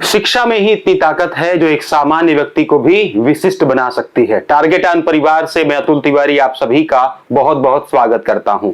शिक्षा में ही इतनी ताकत है जो एक सामान्य व्यक्ति को भी विशिष्ट बना सकती है। टारगेट ऑन परिवार से मैं अतुल तिवारी आप सभी का बहुत बहुत स्वागत करता हूं।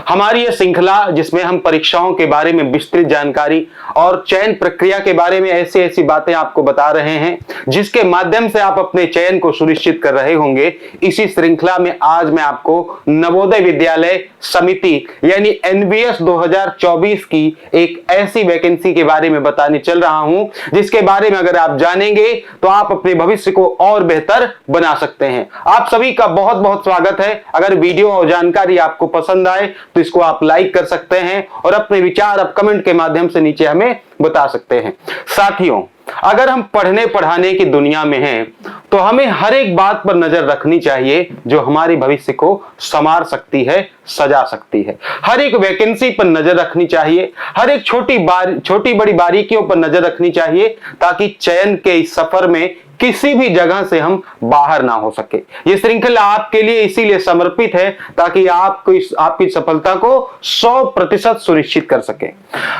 हमारी यह श्रृंखला जिसमें हम परीक्षाओं के बारे में विस्तृत जानकारी और चयन प्रक्रिया के बारे में ऐसी ऐसी बातें आपको बता रहे हैं जिसके माध्यम से आप अपने चयन को सुनिश्चित कर रहे होंगे। इसी श्रृंखला में आज मैं आपको नवोदय विद्यालय समिति यानी एनवीएस 2024 की एक ऐसी वैकेंसी के बारे में बताने चल रहा हूं जिसके बारे में अगर आप जानेंगे तो आप अपने भविष्य को और बेहतर बना सकते हैं। आप सभी का बहुत बहुत स्वागत है। अगर वीडियो और जानकारी आपको पसंद आए तो इसको आप लाइक कर सकते हैं और अपने विचार आप कमेंट के माध्यम से नीचे हमें बता सकते हैं। साथियों, अगर हम पढ़ने पढ़ाने की दुनिया में हैं तो हमें हर एक बात पर नजर रखनी चाहिए जो हमारे भविष्य को संवार सकती है, सजा सकती है। हर एक वैकेंसी पर नजर रखनी चाहिए, हर एक छोटी बड़ी बारीकियों पर नजर रखनी चाहिए ताकि चयन के इस सफर में किसी भी जगह से हम बाहर ना हो सके। यह श्रृंखला आपके लिए इसीलिए समर्पित है ताकि आपको आपकी सफलता को 100% सुनिश्चित कर सके।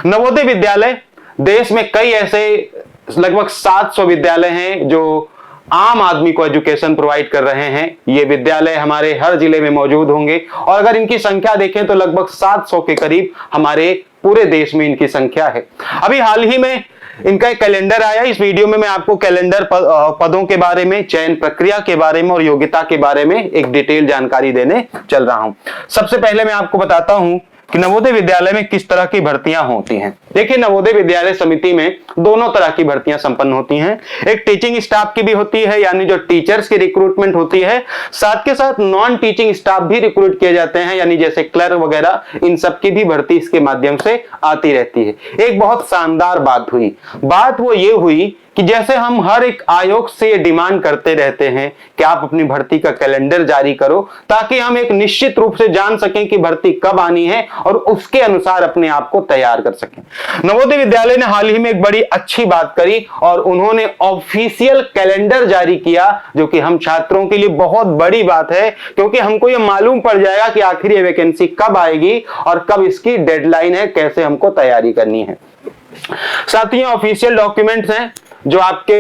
नवोदय विद्यालय देश में कई ऐसे लगभग 700 विद्यालय हैं जो आम आदमी को एजुकेशन प्रोवाइड कर रहे हैं। ये विद्यालय हमारे हर जिले में मौजूद होंगे और अगर इनकी संख्या देखें तो लगभग 700 के करीब हमारे पूरे देश में इनकी संख्या है। अभी हाल ही में इनका एक कैलेंडर आया। इस वीडियो में मैं आपको कैलेंडर पदों के बारे में, चयन प्रक्रिया के बारे में और योग्यता के बारे में एक डिटेल जानकारी देने चल रहा हूं। सबसे पहले मैं आपको बताता हूं कि नवोदय विद्यालय में किस तरह की भर्तियां होती हैं। देखिए, नवोदय विद्यालय समिति में दोनों तरह की भर्तियां संपन्न होती हैं। एक टीचिंग स्टाफ की भी होती है यानी जो टीचर्स की रिक्रूटमेंट होती है, साथ के साथ नॉन टीचिंग स्टाफ भी रिक्रूट किए जाते हैं यानी जैसे क्लर्क वगैरह, इन सब की भी भर्ती इसके माध्यम से आती रहती है। एक बहुत शानदार बात वो ये हुई कि जैसे हम हर एक आयोग से डिमांड करते रहते हैं कि आप अपनी भर्ती का कैलेंडर जारी करो ताकि हम एक निश्चित रूप से जान सकें कि भर्ती कब आनी है और उसके अनुसार अपने आप को तैयार कर सकें। नवोदय विद्यालय ने हाल ही में एक बड़ी अच्छी बात करी और उन्होंने ऑफिशियल कैलेंडर जारी किया जो कि हम छात्रों के लिए बहुत बड़ी बात है क्योंकि हमको यह मालूम पड़ जाएगा कि आखिर ये वैकेंसी कब आएगी और कब इसकी डेडलाइन है, कैसे हमको तैयारी करनी है। साथियों, ऑफिशियल डॉक्यूमेंट्स हैं जो आपके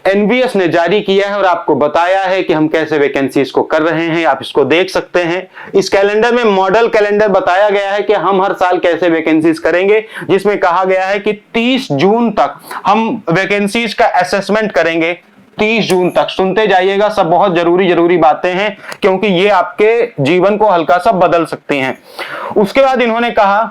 एनवीएस ने जारी किया है और आपको बताया है कि हम कैसे वैकेंसीज को कर रहे हैं। आप इसको देख सकते हैं। इस कैलेंडर में मॉडल कैलेंडर बताया गया है कि हम हर साल कैसे वैकेंसीज करेंगे, जिसमें कहा गया है कि 30 जून तक हम वैकेंसीज का असेसमेंट करेंगे। 30 जून तक सुनते जाइएगा, सब बहुत जरूरी बातें हैं क्योंकि ये आपके जीवन को हल्का सा बदल सकती हैं। उसके बाद इन्होंने कहा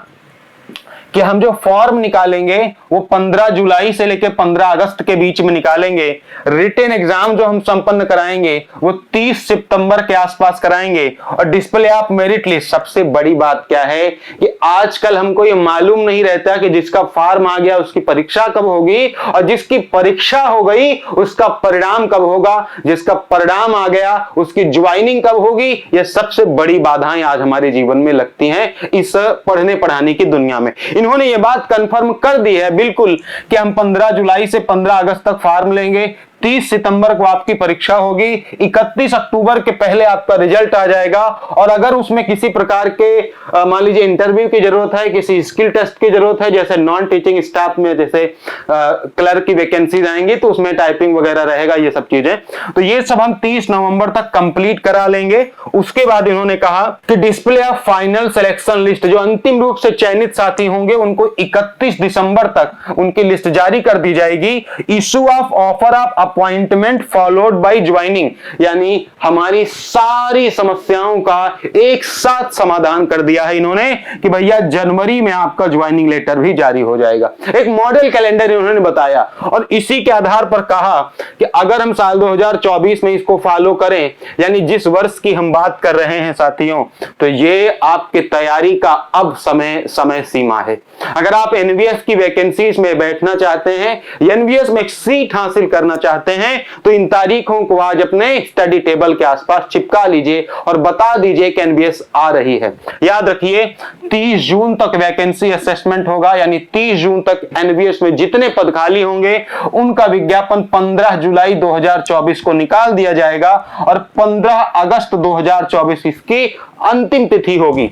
कि हम जो फॉर्म निकालेंगे वो 15 जुलाई से लेकर 15 अगस्त के बीच में निकालेंगे। रिटन एग्जाम जो हम संपन्न कराएंगे वो 30 सितंबर के आसपास कराएंगे। और डिस्प्ले ऑफ मेरिट लिस्ट, सबसे बड़ी बात क्या है कि आजकल हमको ये मालूम नहीं रहता कि जिसका फॉर्म आ गया उसकी परीक्षा कब होगी और जिसकी परीक्षा हो गई उसका परिणाम कब होगा, जिसका परिणाम आ गया उसकी ज्वाइनिंग कब होगी। ये सबसे बड़ी बाधाएं आज हमारे जीवन में लगती हैं इस पढ़ने पढ़ाने की दुनिया में। इन्होंने ये बात कंफर्म कर दी है बिल्कुल कि हम 15 जुलाई से 15 अगस्त तक फॉर्म लेंगे, 30 सितंबर को आपकी परीक्षा होगी, 31 अक्टूबर के पहले आपका रिजल्ट आ जाएगा और अगर उसमें किसी प्रकार के मान लीजिए इंटरव्यू की जरूरत है, किसी स्किल टेस्ट की जरूरत है, जैसे नॉन टीचिंग स्टाफ में जैसे क्लर्क की वैकेंसीज आएंगी तो उसमें टाइपिंग वगैरह रहेगा, ये सब चीजें, तो ये सब हम 30 नवंबर तक कंप्लीट करा लेंगे। उसके बाद इन्होंने कहा कि display of final selection list, जो अंतिम रूप से चयनित साथी होंगे उनको 31 दिसंबर तक उनकी लिस्ट जारी कर दी जाएगी। Issue of offer of appointment followed by joining, यानी हमारी सारी समस्याओं का एक साथ समाधान कर दिया है इन्होंने कि भैया जनवरी में आपका ज्वाइनिंग लेटर भी जारी हो जाएगा। एक मॉडल कैलेंडर इन्होंने बताया और इसी के आधार पर कहा कि अगर हम साल 2024 में इसको फॉलो करें, यानी जिस वर्ष की हम बात कर रहे हैं साथियों, तो ये आपके तैयारी का अब समय सीमा है। अगर आप एनवीएस की वैकेंसीज में बैठना चाहते हैं, एनवीएस में एक सीट हासिल करना चाहते हैं, तो इन तारीखों को आज अपने स्टडी टेबल के आसपास चिपका लीजिए और बता दीजिए कि एनवीएस आ रही है। याद रखिए 30 जून तक वैकेंसी असेसमेंट होगा, यानी 30 जून तक एनवीएस में जितने पद खाली होंगे उनका विज्ञापन 15 जुलाई 2024 को निकाल दिया जाएगा और 15 अगस्त 2024 इसकी अंतिम तिथि होगी।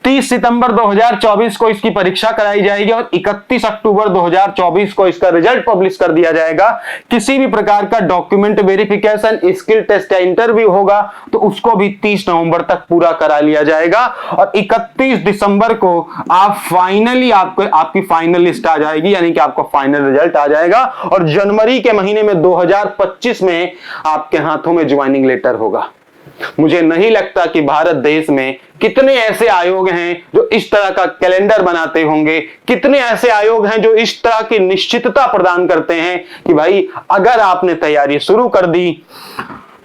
30 सितंबर 2024 को इसकी परीक्षा कराई जाएगी और 31 अक्टूबर 2024 को इसका रिजल्ट पब्लिश कर दिया जाएगा। किसी भी प्रकार का डॉक्यूमेंट वेरिफिकेशन, स्किल टेस्ट या इंटरव्यू होगा तो उसको भी 30 नवंबर तक पूरा करा लिया जाएगा और 31 दिसंबर को आप फाइनली आपकी फाइनल लिस्ट आ जाएगी, यानी कि आपका फाइनल रिजल्ट आ जाएगा और जनवरी के महीने में 2025 में आपके हाथों में ज्वाइनिंग लेटर होगा। मुझे नहीं लगता कि भारत देश में कितने ऐसे आयोग हैं जो इस तरह का कैलेंडर बनाते होंगे, कितने ऐसे आयोग हैं जो इस तरह की निश्चितता प्रदान करते हैं कि भाई अगर आपने तैयारी शुरू कर दी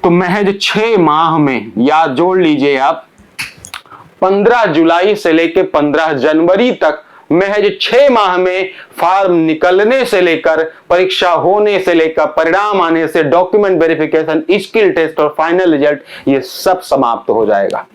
तो महज 6 माह में, या जोड़ लीजिए आप 15 जुलाई से लेकर 15 जनवरी तक, महज 6 माह में फॉर्म निकलने से लेकर, परीक्षा होने से लेकर, परिणाम आने से, डॉक्यूमेंट वेरिफिकेशन, स्किल टेस्ट और फाइनल रिजल्ट, ये सब समाप्त हो जाएगा।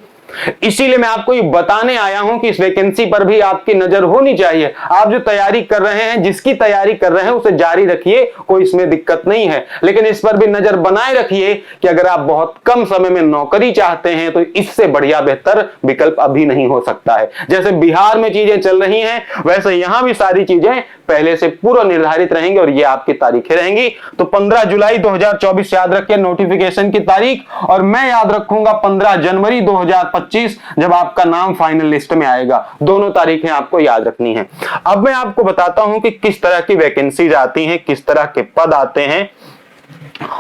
इसीलिए मैं आपको ये बताने आया हूं कि इस वैकेंसी पर भी आपकी नजर होनी चाहिए। आप जो तैयारी कर रहे हैं, जिसकी तैयारी कर रहे हैं, उसे जारी रखिए, कोई इसमें दिक्कत नहीं है, लेकिन इस पर भी नजर बनाए रखिए कि अगर आप बहुत कम समय में नौकरी चाहते हैं तो इससे बढ़िया बेहतर विकल्प अभी नहीं हो सकता है। जैसे बिहार में चीजें चल रही हैं वैसे यहां भी सारी चीजें पहले से पूर्व निर्धारित रहेंगी और ये आपकी तारीखें रहेंगी। तो 15 जुलाई 2024 याद रखिए नोटिफिकेशन की तारीख, और मैं याद रखूंगा 15 जनवरी 2025 जब आपका नाम फाइनल लिस्ट में आएगा। दोनों तारीखें आपको याद रखनी है। अब मैं आपको बताता हूं कि किस तरह की वैकेंसीज आती हैं, किस तरह के पद आते हैं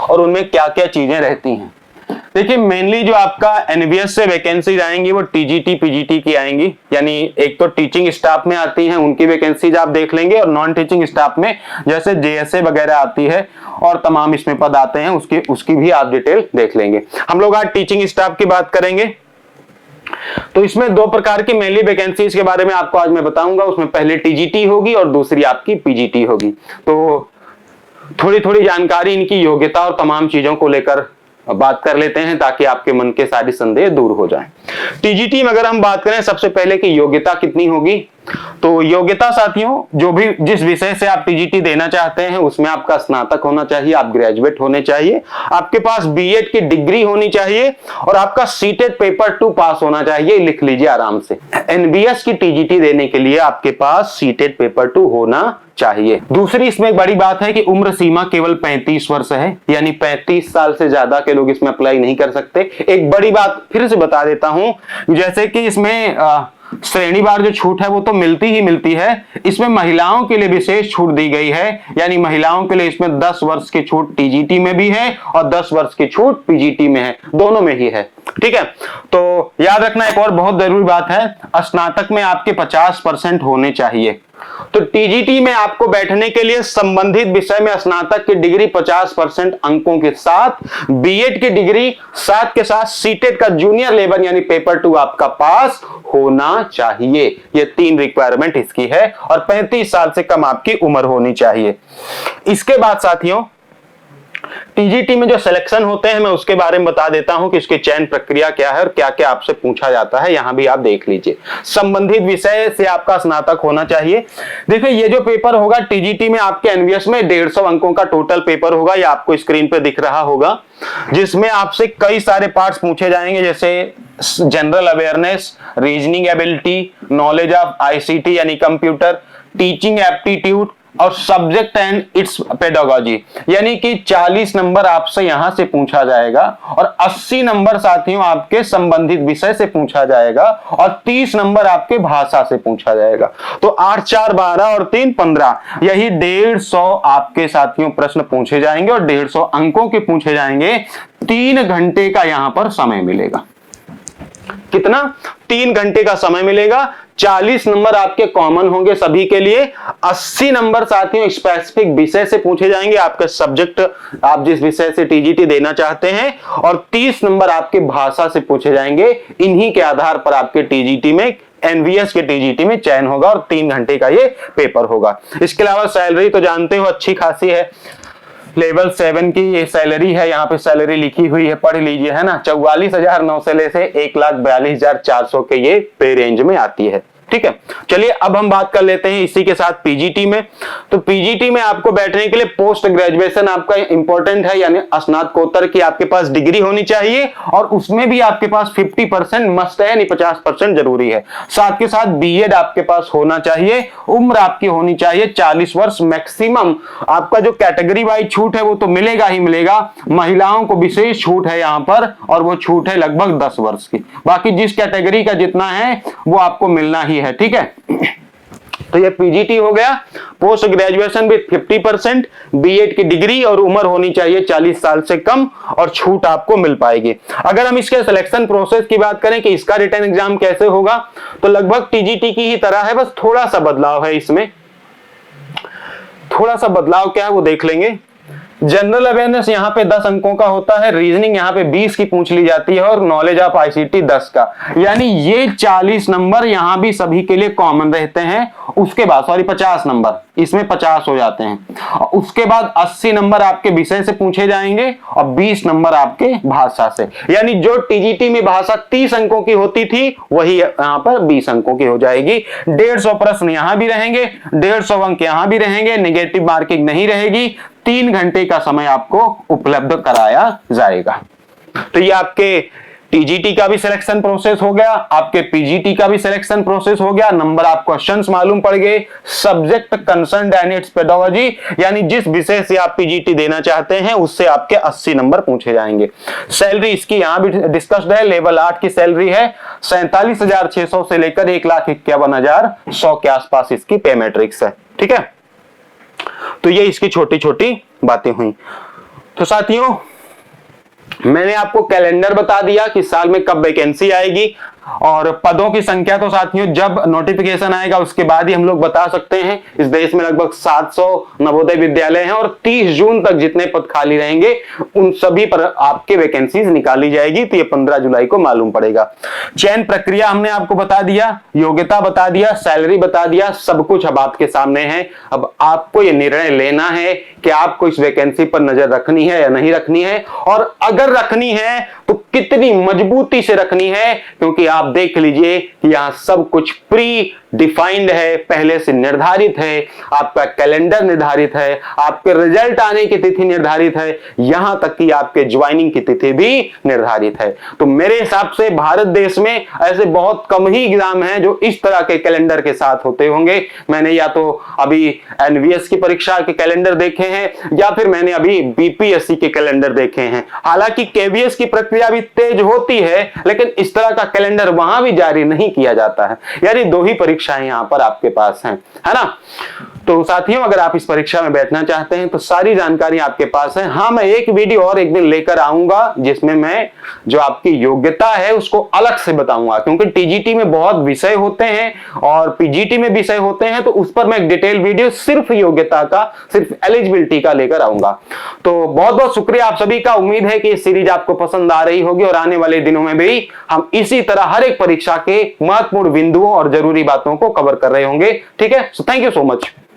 और उनमें क्या क्या चीजें रहती हैं। देखिए मेनली जो आपका एनवीएस से वैकेंसीज आएंगी वो टीजीटी पीजीटी की आएंगी, यानी एक तो टीचिंग स्टाफ में आती हैं उनकी वैकेंसीज आप देख लेंगे, और नॉन टीचिंग स्टाफ में जैसे जेएसए वगैरह आती है और तमाम इसमें पद आते हैं उसकी भी आप डिटेल देख लेंगे। हम लोग आज टीचिंग स्टाफ की बात करेंगे। तो इसमें 2 प्रकार की मेनली वैकेंसीज के बारे में आपको आज मैं बताऊंगा। उसमें पहले टीजीटी होगी और दूसरी आपकी पीजीटी होगी। तो थोड़ी थोड़ी जानकारी इनकी योग्यता और तमाम चीजों को लेकर बात कर लेते हैं ताकि आपके मन के सारी संदेह दूर हो जाएं। टीजीटी में अगर हम बात करें सबसे पहले कि योग्यता कितनी होगी, तो योग्यता साथियों जो भी जिस विषय से आप टीजीटी देना चाहते हैं उसमें आपका स्नातक होना चाहिए, आप ग्रेजुएट होने चाहिए, आपके पास बीएड की डिग्री होनी चाहिए और आपका सीटेट पेपर 2 पास होना चाहिए। लिख लीजिए आराम से, एनबीएस की टीजीटी देने के लिए आपके पास सीटेट पेपर 2 होना चाहिए। दूसरी इसमें एक बड़ी बात है कि उम्र सीमा केवल 35 वर्ष है, यानी 35 साल से ज्यादा के लोग इसमें अप्लाई नहीं कर सकते। एक बड़ी बात फिर से बता देता हूं, जैसे कि इसमें श्रेणीवार जो छूट है वो तो मिलती ही मिलती है, इसमें महिलाओं के लिए विशेष छूट दी गई है, यानी महिलाओं के लिए इसमें 10 वर्ष की छूट टीजीटी में भी है और 10 वर्ष की छूट पीजीटी में है, दोनों में ही है। ठीक है, तो याद रखना एक और बहुत जरूरी बात है, स्नातक में आपके 50% होने चाहिए। तो टीजीटी में आपको बैठने के लिए संबंधित विषय में स्नातक की डिग्री 50% अंकों के साथ, बीएड की डिग्री साथ के साथ सीटेट का जूनियर लेवल यानी पेपर 2 आपका पास होना चाहिए। ये 3 रिक्वायरमेंट इसकी है और 35 साल से कम आपकी उम्र होनी चाहिए। इसके बाद साथियों टीजीटी में जो सिलेक्शन होते हैं मैं उसके बारे में बता देता हूं कि इसकी चयन प्रक्रिया क्या है और क्या क्या आपसे पूछा जाता है, यहां भी आप देख लीजिए। संबंधित विषय से आपका स्नातक होना चाहिए। देखिए ये जो पेपर होगा टीजीटी में आपके एनवीएस में 150 अंकों का टोटल पेपर होगा, ये आपको स्क्रीन पे दिख रहा होगा, जिसमें आपसे कई सारे पार्ट्स पूछे जाएंगे, जैसे general awareness, reasoning ability, knowledge of ICT यानी कंप्यूटर, टीचिंग एप्टीट्यूड और सब्जेक्ट एंड इट्स पेडागोजी, यानी कि 40 नंबर आपसे यहां से पूछा जाएगा और 80 नंबर साथियों आपके संबंधित विषय से पूछा जाएगा और 30 नंबर आपके भाषा से पूछा जाएगा। तो 8 4 12 और 3 15, यही 150 आपके साथियों प्रश्न पूछे जाएंगे और 150 अंकों के पूछे जाएंगे। 3 घंटे का यहां पर समय मिलेगा। कितना? 3 घंटे का समय मिलेगा। 40 नंबर आपके कॉमन होंगे सभी के लिए, 80 नंबर साथियों स्पेसिफिक विषय से पूछे जाएंगे, आपके सब्जेक्ट आप जिस विषय से टीजीटी देना चाहते हैं, और 30 नंबर आपके भाषा से पूछे जाएंगे। इन्हीं के आधार पर आपके टीजीटी में एनवीएस के टीजीटी में चयन होगा और 3 घंटे का ये पेपर होगा। इसके अलावा सैलरी तो जानते हो अच्छी खासी है, लेवल 7 की ये सैलरी है, यहाँ पे सैलरी लिखी हुई है, पढ़ लीजिए, है ना। 44,900 से 1,42,400 के ये पे रेंज में आती है। ठीक है। चलिए अब हम बात कर लेते हैं इसी के साथ पीजीटी में। तो पीजीटी में आपको बैठने के लिए पोस्ट ग्रेजुएशन आपका इंपॉर्टेंट है, यानी स्नातकोत्तर की आपके पास डिग्री होनी चाहिए और उसमें भी आपके पास 50% मस्ट है, यानी 50% जरूरी है। साथ के साथ बीएड आपके पास होना चाहिए। उम्र आपकी होनी चाहिए 40 वर्ष मैक्सिमम। आपका जो कैटेगरी वाइज छूट है वो तो मिलेगा ही मिलेगा, महिलाओं को विशेष छूट है यहां पर, और वो छूट है लगभग 10 वर्ष की। बाकी जिस कैटेगरी का जितना है वो आपको मिलना ही है, ठीक है। तो ये पीजीटी हो गया, पोस्ट ग्रेजुएशन विद 50%, बीएड की डिग्री और उम्र होनी चाहिए 40 साल से कम, और छूट आपको मिल पाएगी। अगर हम इसके सिलेक्शन प्रोसेस की बात करें कि इसका रिटन एग्जाम कैसे होगा, तो लगभग टीजीटी की ही तरह है, बस थोड़ा सा बदलाव है इसमें। थोड़ा सा बदलाव क्या है वो देख लेंगे। जनरल अवेयरनेस यहाँ पे 10 अंकों का होता है, रीजनिंग यहाँ पे 20 की पूछ ली जाती है, और नॉलेज ऑफ आईसीटी 10 का, यानी ये 40 नंबर यहाँ भी सभी के लिए कॉमन रहते हैं। उसके बाद 50 नंबर इसमें 50 हो जाते हैं। उसके बाद 80 नंबर आपके विषय से पूछे जाएंगे और 20 नंबर आपके भाषा से, यानी जो टीजीटी में भाषा 30 अंकों की होती थी वही यहाँ पर 20 अंकों की हो जाएगी। 150 प्रश्न यहाँ भी रहेंगे, 150 अंक यहाँ भी रहेंगे, नेगेटिव मार्किंग नहीं रहेगी। 3 घंटे का समय आपको उपलब्ध कराया जाएगा। तो ये आपके टीजीटी का भी सिलेक्शन प्रोसेस हो गया, आपके पीजीटी का भी सिलेक्शन प्रोसेस हो गया। नंबर ऑफ क्वेश्चंस मालूम पड़ गए। Subject concerned and it's pedagogy, यानी जिस विषय से आप पीजीटी देना चाहते हैं उससे आपके 80 नंबर पूछे जाएंगे। सैलरी इसकी यहां भी डिस्कस्ड है। लेवल 8 की सैलरी है 47,600 से लेकर 1,51,100 के आसपास इसकी पे मैट्रिक्स है, ठीक है। तो ये इसकी छोटी छोटी बातें हुई। तो साथियों, मैंने आपको कैलेंडर बता दिया कि साल में कब वैकेंसी आएगी, और पदों की संख्या तो साथियों जब नोटिफिकेशन आएगा उसके बाद ही हम लोग बता सकते हैं। इस देश में लगभग 700 नवोदय विद्यालय हैं, और 30 जून तक जितने पद खाली रहेंगे उन सभी पर आपके वैकेंसीज निकाली जाएगी। तो ये 15 जुलाई को मालूम पड़ेगा। चयन प्रक्रिया हमने आपको बता दिया, योग्यता बता दिया, सैलरी बता दिया, सब कुछ अब आपके सामने है। अब आपको ये निर्णय लेना है कि आपको इस वैकेंसी पर नजर रखनी है या नहीं रखनी है, और अगर रखनी है तो कितनी मजबूती से रखनी है, क्योंकि आप देख लीजिए कि यहां सब कुछ प्री डिफाइंड है, पहले से निर्धारित है। आपका कैलेंडर निर्धारित है, आपके रिजल्ट आने की तिथि निर्धारित है, यहां तक कि आपके ज्वाइनिंग की तिथि भी निर्धारित है। तो मेरे हिसाब से भारत देश में ऐसे बहुत कम ही एग्जाम हैं जो इस तरह के कैलेंडर के साथ होते होंगे। मैंने या तो अभी एनवीएस की परीक्षा के कैलेंडर देखे हैं, या फिर मैंने अभी बीपीएससी के कैलेंडर देखे हैं। हालांकि केवीएस की प्रक्रिया भी तेज होती है, लेकिन इस तरह का कैलेंडर वहां भी जारी नहीं किया जाता है। यानी 2 ही परीक्षाएं यहां पर आपके पास हैं, है ना। तो साथियों, अगर आप इस परीक्षा में बैठना चाहते हैं तो सारी जानकारी आपके पास है। हाँ, मैं एक वीडियो और एक दिन लेकर आऊंगा जिसमें मैं जो आपकी योग्यता है उसको अलग से बताऊंगा, क्योंकि टीजीटी में बहुत विषय होते हैं और पीजीटी में विषय होते हैं। तो उस पर मैं एक डिटेल वीडियो सिर्फ योग्यता का, सिर्फ एलिजिबिलिटी का लेकर आऊंगा। तो बहुत बहुत शुक्रिया आप सभी का। उम्मीद है कि सीरीज आपको पसंद आ रही होगी, और आने वाले दिनों में भी हम इसी तरह हर एक परीक्षा के महत्वपूर्ण बिंदुओं और जरूरी बातों को कवर कर रहे होंगे, ठीक है। So thank you so much.